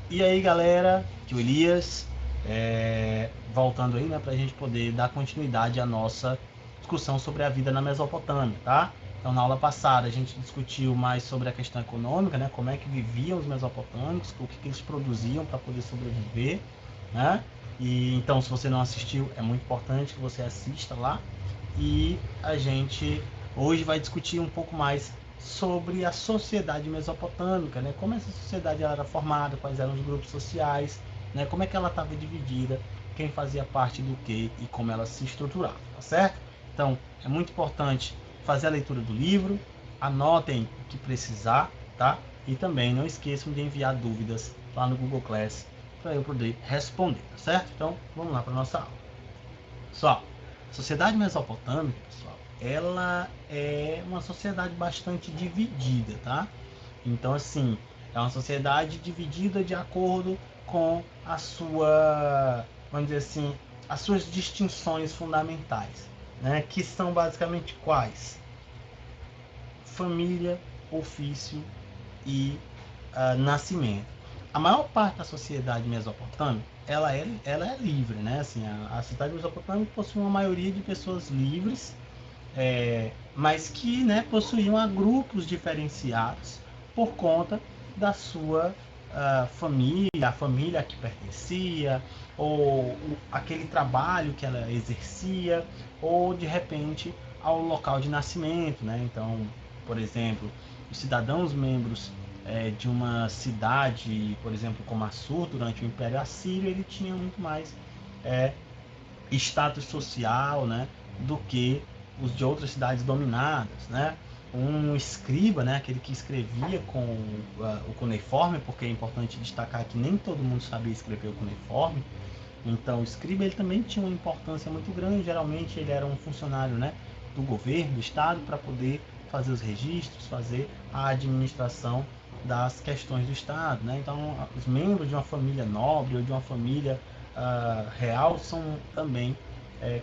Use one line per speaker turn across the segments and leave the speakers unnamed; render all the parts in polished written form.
E aí, galera, aqui o Elias, voltando aí, né, para a gente poder dar continuidade à nossa discussão sobre a vida na Mesopotâmia, tá? Então, na aula passada, a gente discutiu mais sobre a questão econômica, né, como é que viviam os mesopotâmicos, o que eles produziam para poder sobreviver, né? E então, se você não assistiu, é muito importante que você assista lá. E a gente hoje vai discutir um pouco mais sobre a sociedade mesopotâmica, né? Como essa sociedade ela era formada, quais eram os grupos sociais, né? Como é que ela estava dividida, quem fazia parte do que e como ela se estruturava, tá certo? Então, é muito importante fazer a leitura do livro, anotem o que precisar, tá? E também não esqueçam de enviar dúvidas lá no Google Class para eu poder responder, tá certo? Então, vamos lá para nossa aula. Pessoal, a sociedade mesopotâmica, pessoal, ela é uma sociedade bastante dividida, tá? Então, assim, é uma sociedade dividida de acordo com a sua, vamos dizer assim, as suas distinções fundamentais, né? Que são basicamente quais? Família, ofício e nascimento. A maior parte da sociedade mesopotâmica ela é livre, né? Assim, a sociedade mesopotâmica possui uma maioria de pessoas livres, mas que, né, possuíam grupos diferenciados por conta da sua família, a família a que pertencia, ou aquele trabalho que ela exercia, ou de repente ao local de nascimento, né? Então, por exemplo, os cidadãos membros de uma cidade, por exemplo, como Assur, durante o Império Assírio, ele tinha muito mais é, status social, né, do que os de outras cidades dominadas, né? Um escriba, né, aquele que escrevia com o cuneiforme, porque é importante destacar que nem todo mundo sabia escrever o cuneiforme. Então, o escriba ele também tinha uma importância muito grande. Geralmente, ele era um funcionário, né, do governo, do estado, para poder fazer os registros, fazer a administração das questões do estado, né? Então, os membros de uma família nobre ou de uma família real são também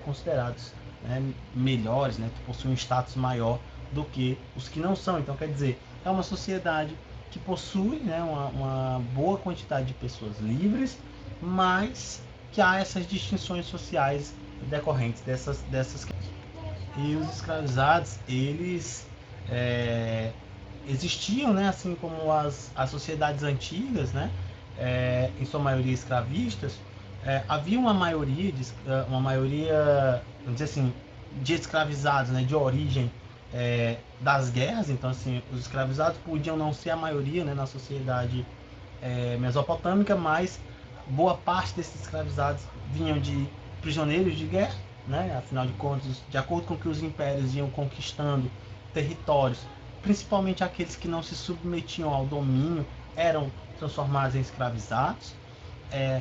considerados, né, melhores, né, que possuem um status maior do que os que não são. Então, quer dizer, é uma sociedade que possui, né, uma boa quantidade de pessoas livres, mas que há essas distinções sociais decorrentes dessas questões. E os escravizados, eles é, existiam, né, assim como as sociedades antigas, né, em sua maioria escravistas. Havia uma maioria, vamos dizer assim, de escravizados, né, de origem das guerras. Então, assim, os escravizados podiam não ser a maioria, né, na sociedade mesopotâmica, mas boa parte desses escravizados vinham de prisioneiros de guerra, né? Afinal de contas, de acordo com que os impérios iam conquistando territórios, principalmente aqueles que não se submetiam ao domínio, eram transformados em escravizados. É,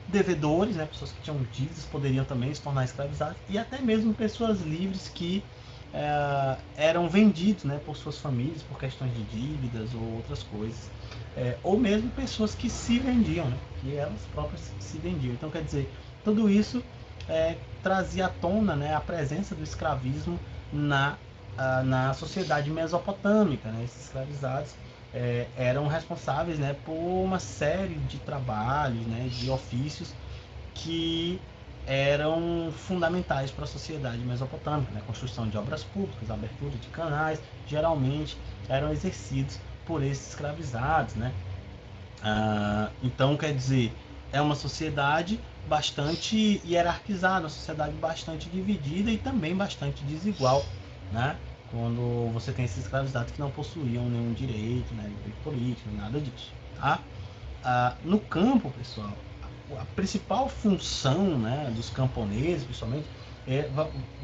Devedores, né, pessoas que tinham dívidas poderiam também se tornar escravizadas, e até mesmo pessoas livres que eram vendidos, né, por suas famílias por questões de dívidas ou outras coisas, ou mesmo pessoas que se vendiam, né, que elas próprias se vendiam. Então, quer dizer, tudo isso trazia à tona, né, a presença do escravismo na sociedade mesopotâmica, né, esses escravizados eram responsáveis, né, por uma série de trabalhos, né, de ofícios que eram fundamentais para a sociedade mesopotâmica, né? Construção de obras públicas, abertura de canais, geralmente eram exercidos por esses escravizados, né? Então, quer dizer, é uma sociedade bastante hierarquizada, uma sociedade bastante dividida e também bastante desigual, né? Quando você tem esses escravizados que não possuíam nenhum direito, né, direito político, nada disso, tá? No campo, pessoal, a principal função, né, dos camponeses, principalmente, é,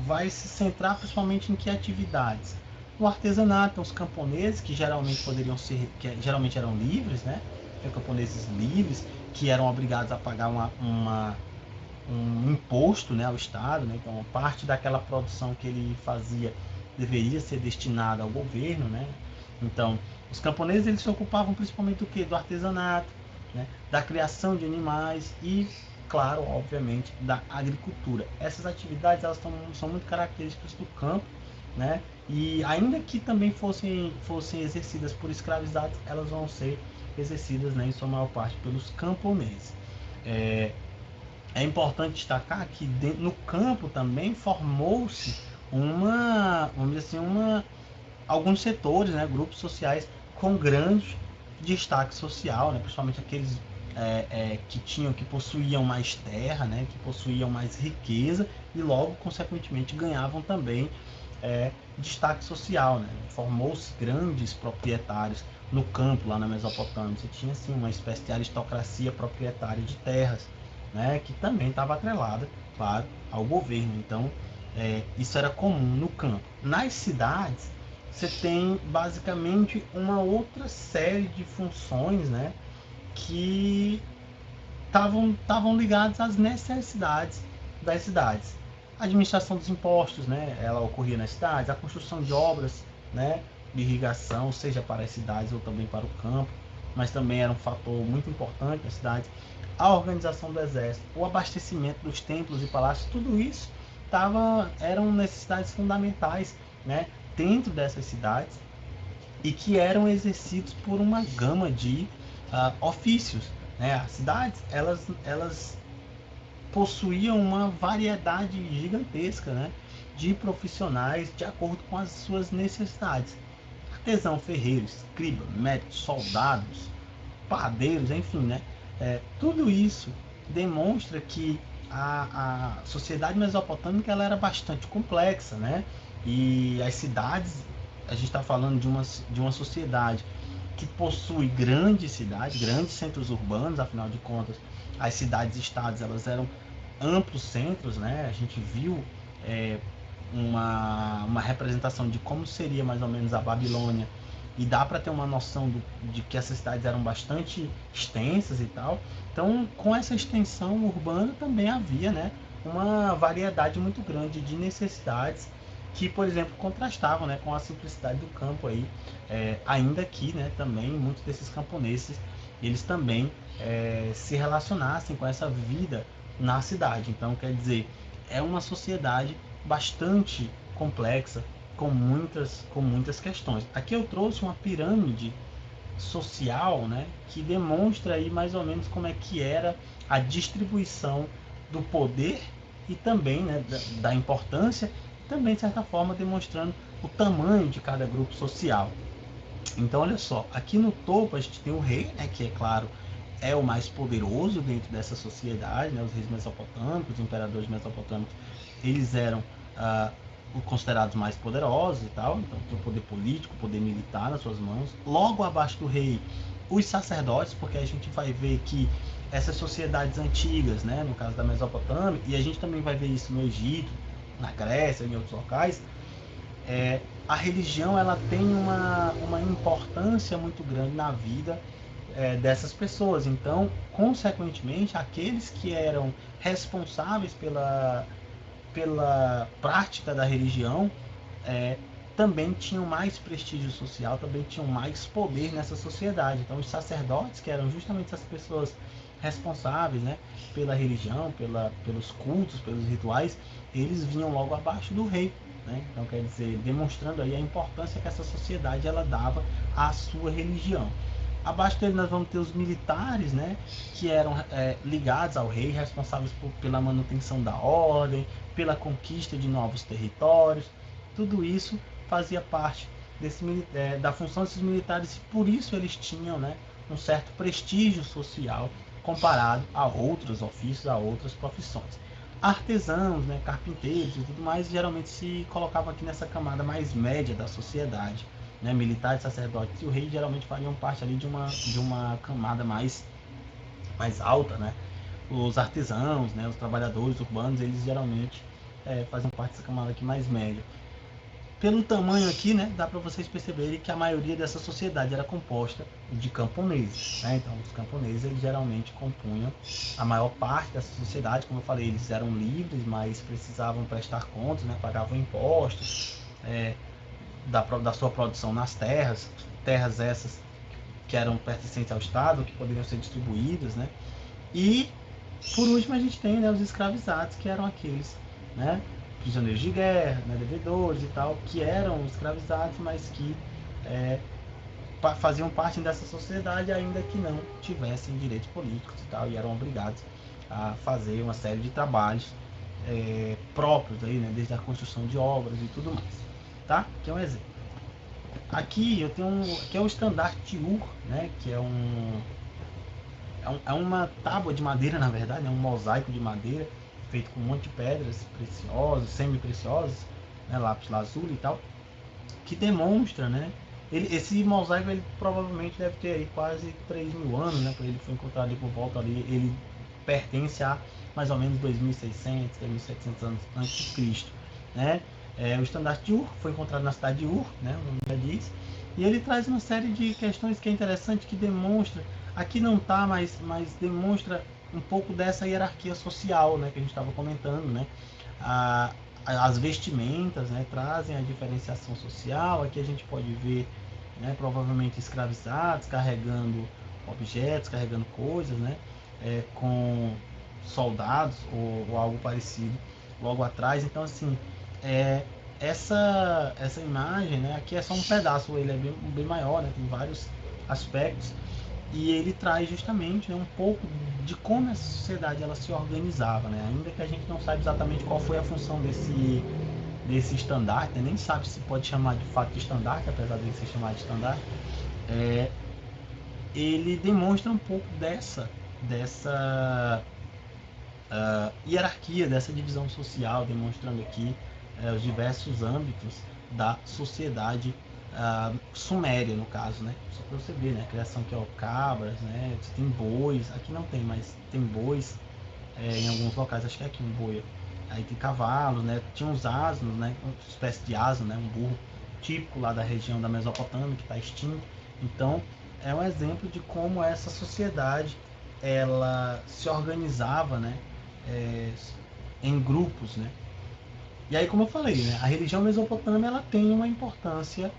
vai se centrar principalmente em que atividades? No artesanato, os camponeses que geralmente poderiam ser, que geralmente eram livres, né? Camponeses livres que eram obrigados a pagar um imposto, né, ao Estado, né? Então, parte daquela produção que ele fazia deveria ser destinada ao governo, né? Então, os camponeses eles se ocupavam principalmente do que? Do artesanato, né? Da criação de animais e, claro, obviamente, da agricultura. Essas atividades elas são muito características do campo, né? E ainda que também fossem exercidas por escravizados, elas vão ser exercidas, né, em sua maior parte pelos camponeses. É importante destacar que no campo também formou-se vamos dizer assim, alguns setores, né, grupos sociais com grande destaque social, né, principalmente aqueles que possuíam mais terra, né, que possuíam mais riqueza e logo, consequentemente, ganhavam também destaque social, né? Formou-se grandes proprietários no campo, lá na Mesopotâmia. Você tinha assim, uma espécie de aristocracia proprietária de terras, né, que também estava atrelada, claro, ao governo. Então, isso era comum no campo. Nas cidades, você tem basicamente uma outra série de funções, né, que estavam ligadas às necessidades das cidades. A administração dos impostos, né, ela ocorria nas cidades, a construção de obras, né, de irrigação, seja para as cidades ou também para o campo, mas também era um fator muito importante nas cidades. A organização do exército, o abastecimento dos templos e palácios, tudo isso eram necessidades fundamentais, né, dentro dessas cidades e que eram exercidos por uma gama de ofícios, né? As cidades, elas possuíam uma variedade gigantesca, né, de profissionais de acordo com as suas necessidades. Artesão, ferreiro, escriba, médico, soldados, padeiros, enfim, né? Tudo isso demonstra que a sociedade mesopotâmica ela era bastante complexa, né? E as cidades, a gente está falando de uma sociedade que possui grandes cidades, grandes centros urbanos, afinal de contas, as cidades-estados elas eram amplos centros, né? A gente viu uma representação de como seria mais ou menos a Babilônia e dá para ter uma noção de que essas cidades eram bastante extensas e tal. Então, com essa extensão urbana também havia, né, uma variedade muito grande de necessidades que, por exemplo, contrastavam, né, com a simplicidade do campo aí, ainda que, né, também muitos desses camponeses eles também se relacionassem com essa vida na cidade. Então, quer dizer, é uma sociedade bastante complexa, com muitas questões. Aqui eu trouxe uma pirâmide social, né, que demonstra aí mais ou menos como é que era a distribuição do poder e também, né, da importância, e também de certa forma demonstrando o tamanho de cada grupo social. Então, olha só, aqui no topo a gente tem o rei, né, que é claro é o mais poderoso dentro dessa sociedade, né, os reis mesopotâmicos, os imperadores mesopotâmicos, eles eram considerados mais poderosos e tal, então tem o poder político, o poder militar nas suas mãos. Logo abaixo do rei, os sacerdotes, porque a gente vai ver que essas sociedades antigas, né, no caso da Mesopotâmia, e a gente também vai ver isso no Egito, na Grécia, em outros locais, a religião ela tem uma importância muito grande na vida dessas pessoas. Então, consequentemente, aqueles que eram responsáveis pela prática da religião também tinham mais prestígio social, também tinham mais poder nessa sociedade. Então, os sacerdotes, que eram justamente as pessoas responsáveis, né, pela religião, pelos cultos, pelos rituais, eles vinham logo abaixo do rei. Né? Então, quer dizer, demonstrando aí a importância que essa sociedade ela dava à sua religião. Abaixo dele nós vamos ter os militares, né, que eram ligados ao rei, responsáveis pela manutenção da ordem, pela conquista de novos territórios. Tudo isso fazia parte da função desses militares e por isso eles tinham, né, um certo prestígio social comparado a outros ofícios, a outras profissões. Artesãos, né, carpinteiros e tudo mais, geralmente se colocavam aqui nessa camada mais média da sociedade. Né, militares, sacerdotes e o rei geralmente fariam parte ali de uma camada mais alta, né? Os artesãos, né, os trabalhadores urbanos, eles geralmente faziam parte dessa camada aqui mais média. Pelo tamanho aqui, né, dá para vocês perceberem que a maioria dessa sociedade era composta de camponeses. Né? Então, os camponeses eles geralmente compunham a maior parte dessa sociedade. Como eu falei, eles eram livres, mas precisavam prestar contas, né, pagavam impostos da sua produção nas terras essas que eram pertencentes ao Estado, que poderiam ser distribuídas. Né? E, por último, a gente tem, né, os escravizados, que eram aqueles, né, prisioneiros de guerra, né, devedores e tal, que eram escravizados, mas que faziam parte dessa sociedade, ainda que não tivessem direitos políticos e tal, e eram obrigados a fazer uma série de trabalhos próprios aí, né, desde a construção de obras e tudo mais, tá? Que é um exemplo. Aqui eu tenho aqui é o estandarte Ur, né, que é uma tábua de madeira, na verdade, é um mosaico de madeira feito com um monte de pedras preciosas, semi-preciosas, né, lápis lazuli e tal, que demonstra, né, esse mosaico ele provavelmente deve ter aí quase 3.000 anos, né, quando ele foi encontrado ali por volta ali, ele pertence a mais ou menos 2.600, 2.700 anos antes de Cristo, né? O estandarte de Ur foi encontrado na cidade de Ur, né, o nome já diz, e ele traz uma série de questões que é interessante, que demonstra, aqui não está, mas demonstra um pouco dessa hierarquia social, né, que a gente estava comentando, né? As vestimentas, né, trazem a diferenciação social. Aqui a gente pode ver, né, provavelmente escravizados carregando objetos, carregando coisas, né, com soldados ou algo parecido logo atrás. Então, assim, essa imagem, né, aqui é só um pedaço, ele é bem maior, né, tem vários aspectos, e ele traz justamente, né, um pouco de como a sociedade ela se organizava, né, ainda que a gente não saiba exatamente qual foi a função desse estandarte, né, nem sabe se pode chamar de fato de estandarte, apesar de ele ser chamado de estandarte. Ele demonstra um pouco dessa hierarquia, dessa divisão social, demonstrando aqui os diversos âmbitos da sociedade suméria, no caso, né? Só para você ver, né? A criação que é cabras, né? Tem bois, aqui não tem, mas tem bois em alguns locais, acho que é aqui um boi. Aí tem cavalos, né? Tinha uns asnos, né? Uma espécie de asno, né? Um burro típico lá da região da Mesopotâmia, que está extinto. Então, é um exemplo de como essa sociedade ela se organizava, né? Em grupos, né? E aí, como eu falei, né? A religião mesopotâmica ela tem uma importância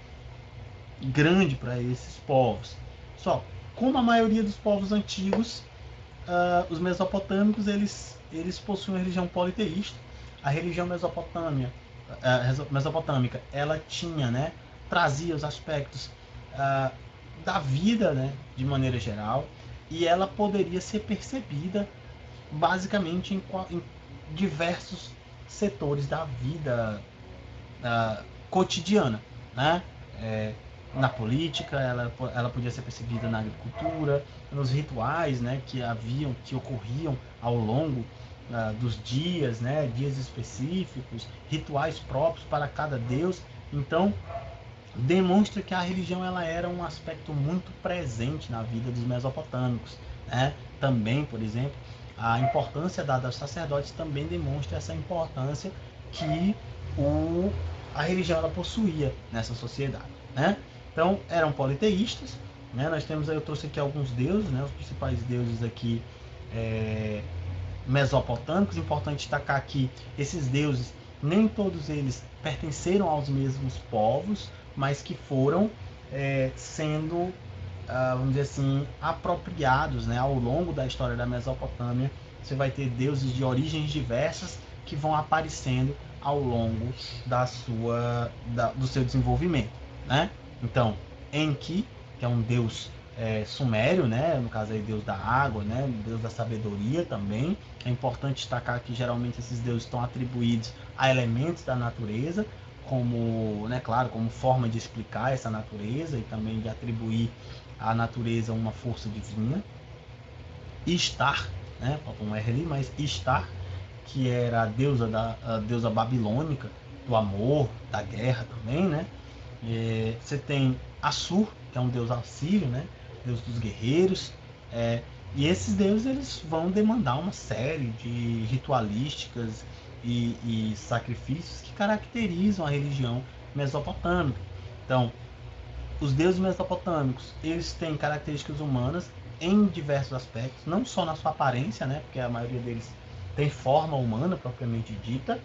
grande para esses povos. Só, como a maioria dos povos antigos, os mesopotâmicos eles possuem uma religião politeísta. A religião mesopotâmica ela tinha, né, trazia os aspectos da vida, né, de maneira geral, e ela poderia ser percebida basicamente em diversos setores da vida cotidiana, né? Na política, ela podia ser percebida na agricultura, nos rituais, né, que ocorriam ao longo dos dias, né, dias específicos, rituais próprios para cada deus. Então, demonstra que a religião ela era um aspecto muito presente na vida dos mesopotâmicos, né? Também, por exemplo, a importância dada aos sacerdotes também demonstra essa importância que a religião ela possuía nessa sociedade, né? Então, eram politeístas, né? Nós temos aí, eu trouxe aqui alguns deuses, né? Os principais deuses aqui mesopotâmicos. Importante destacar aqui, esses deuses, nem todos eles pertenceram aos mesmos povos, mas que foram sendo, vamos dizer assim, apropriados, né, ao longo da história da Mesopotâmia. Você vai ter deuses de origens diversas que vão aparecendo ao longo do seu desenvolvimento, né? Então, Enki, que é um deus sumério, né? No caso aí, deus da água, né? Deus da sabedoria também. É importante destacar que geralmente esses deuses estão atribuídos a elementos da natureza, como, né, claro, como forma de explicar essa natureza e também de atribuir à natureza uma força divina. Ishtar, né? Falta um R ali, mas Ishtar, que era a deusa babilônica do amor, da guerra também, né? Você tem Assur, que é um deus assírio, né? Deus dos guerreiros. E esses deuses eles vão demandar uma série de ritualísticas e sacrifícios que caracterizam a religião mesopotâmica. Então, os deuses mesopotâmicos eles têm características humanas em diversos aspectos, não só na sua aparência, né? Porque a maioria deles tem forma humana propriamente dita.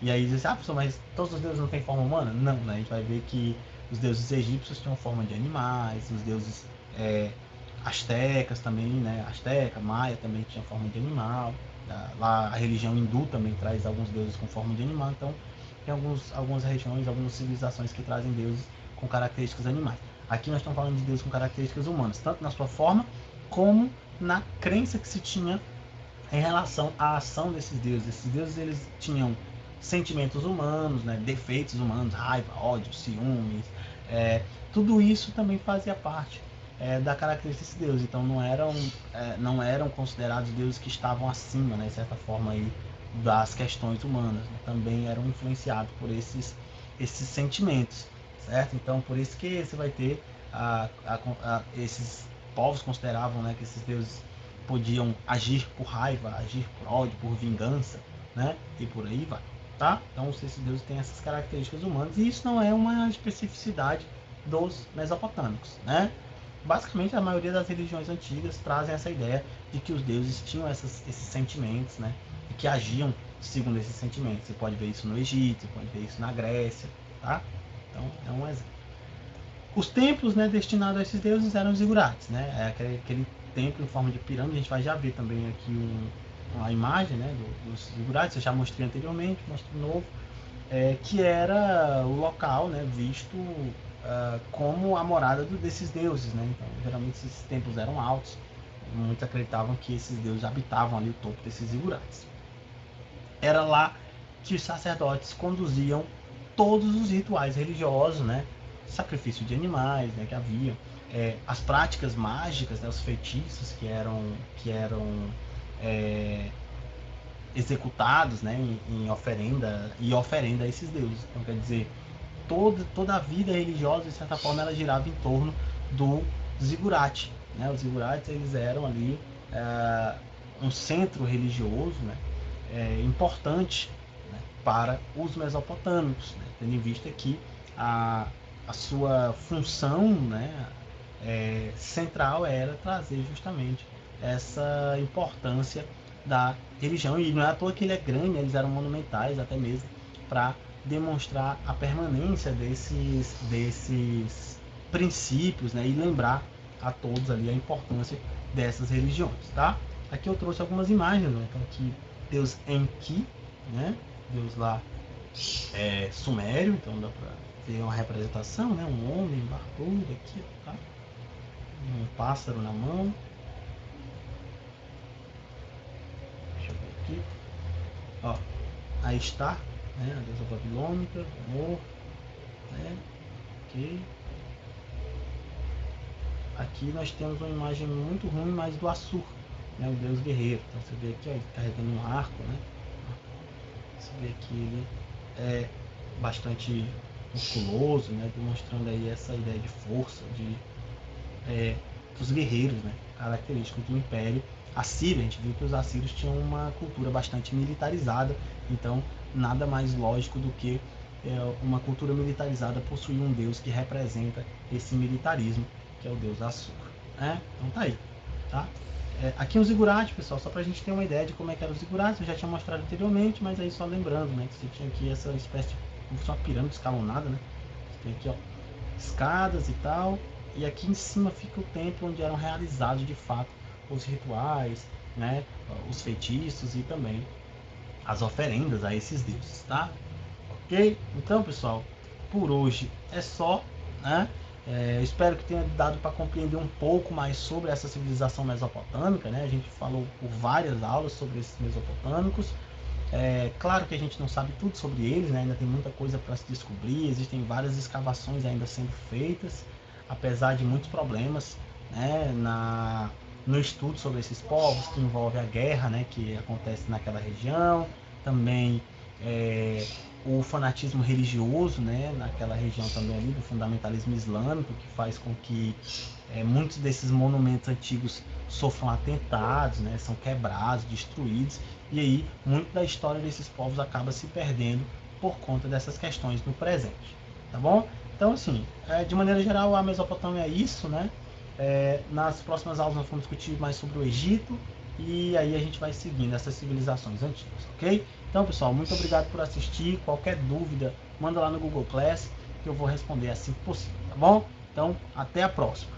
E aí diz, professor, mas todos os deuses não têm forma humana? Não, né? A gente vai ver que os deuses egípcios tinham forma de animais, os deuses astecas também, né? Asteca, maia também tinha forma de animal. Lá a religião hindu também traz alguns deuses com forma de animal. Então tem algumas regiões, algumas civilizações que trazem deuses com características animais. Aqui nós estamos falando de Deus com características humanas, tanto na sua forma, como na crença que se tinha em relação à ação desses deuses. Esses deuses, eles tinham sentimentos humanos, né, defeitos humanos, raiva, ódio, ciúmes, tudo isso também fazia parte da característica desses deuses. Então não eram considerados deuses que estavam acima, né, de certa forma, aí, das questões humanas, né? Também eram influenciados por esses sentimentos, certo? Então por isso que você vai ter esses povos consideravam, né, que esses deuses podiam agir por raiva, agir por ódio, por vingança, né? E por aí vai, tá? Então esses deuses têm essas características humanas e isso não é uma especificidade dos mesopotâmicos, né? Basicamente a maioria das religiões antigas trazem essa ideia de que os deuses tinham esses sentimentos, né? E que agiam segundo esses sentimentos. Você pode ver isso no Egito, você pode ver isso na Grécia, tá? Então é um exemplo. Os templos, né, destinados a esses deuses eram os zigurates, né? É aquele templo em forma de pirâmide. A gente vai já ver também aqui uma imagem, né, dos zigurates. Eu já mostrei anteriormente, mostro de novo, que era o local, né, visto como a morada desses deuses, né? Então, geralmente esses templos eram altos. Muitos acreditavam que esses deuses habitavam ali o topo desses zigurates. Era lá que os sacerdotes conduziam todos os rituais religiosos, né? Sacrifício de animais, né, que havia, as práticas mágicas, né, os feitiços que eram executados, né, em oferenda a esses deuses. Então quer dizer, toda a vida religiosa, de certa forma, ela girava em torno do zigurate, né? Os zigurates, eles eram ali um centro religioso, né, importante, né, para os mesopotâmicos, né? Tendo em vista que a sua função, né, central era trazer justamente essa importância da religião. E não é à toa que ele é grande, eles eram monumentais até mesmo para demonstrar a permanência desses princípios, né, e lembrar a todos ali a importância dessas religiões, tá? Aqui eu trouxe algumas imagens, né? Então aqui Deus Enki, né? Deus lá sumério, então dá para ver uma representação, né? Um homem barbudo aqui, tá? Um pássaro na mão. Deixa eu ver aqui. Ó, aí está, né? A deusa babilônica, amor, né? Ok. Aqui nós temos uma imagem muito ruim, mas do Assur, né? O deus guerreiro. Então você vê aqui, ó, ele carregando um arco, né? Você vê que ele é bastante musculoso, né? Demonstrando aí essa ideia de força, dos guerreiros, né? Característico do Império Assírio. A gente viu que os assírios tinham uma cultura bastante militarizada, então nada mais lógico do que uma cultura militarizada possuir um deus que representa esse militarismo, que é o deus Assur, né? Então tá aí, tá? Aqui um zigurate, pessoal, só para a gente ter uma ideia de como é que eram os zigurates. Eu já tinha mostrado anteriormente, mas aí só lembrando, né, que você tinha aqui essa espécie de uma pirâmide escalonada, né? Você tem aqui, ó, escadas e tal, e aqui em cima fica o templo onde eram realizados de fato os rituais, né, os feitiços e também as oferendas a esses deuses, tá? Ok? Então, pessoal, por hoje é só, né? Espero que tenha dado para compreender um pouco mais sobre essa civilização mesopotâmica, né? A gente falou por várias aulas sobre esses mesopotâmicos. Claro que a gente não sabe tudo sobre eles, né? Ainda tem muita coisa para se descobrir, existem várias escavações ainda sendo feitas, apesar de muitos problemas, né, no estudo sobre esses povos, que envolve a guerra, né, que acontece naquela região, também o fanatismo religioso, né, naquela região também ali, do fundamentalismo islâmico, que faz com que muitos desses monumentos antigos sofram atentados, né, são quebrados, destruídos, e aí muito da história desses povos acaba se perdendo por conta dessas questões no presente, tá bom? Então, assim, de maneira geral, a Mesopotâmia é isso, né? Nas próximas aulas nós vamos discutir mais sobre o Egito, e aí a gente vai seguindo essas civilizações antigas, ok? Então, pessoal, muito obrigado por assistir. Qualquer dúvida, manda lá no Google Class, que eu vou responder assim que possível, tá bom? Então, até a próxima.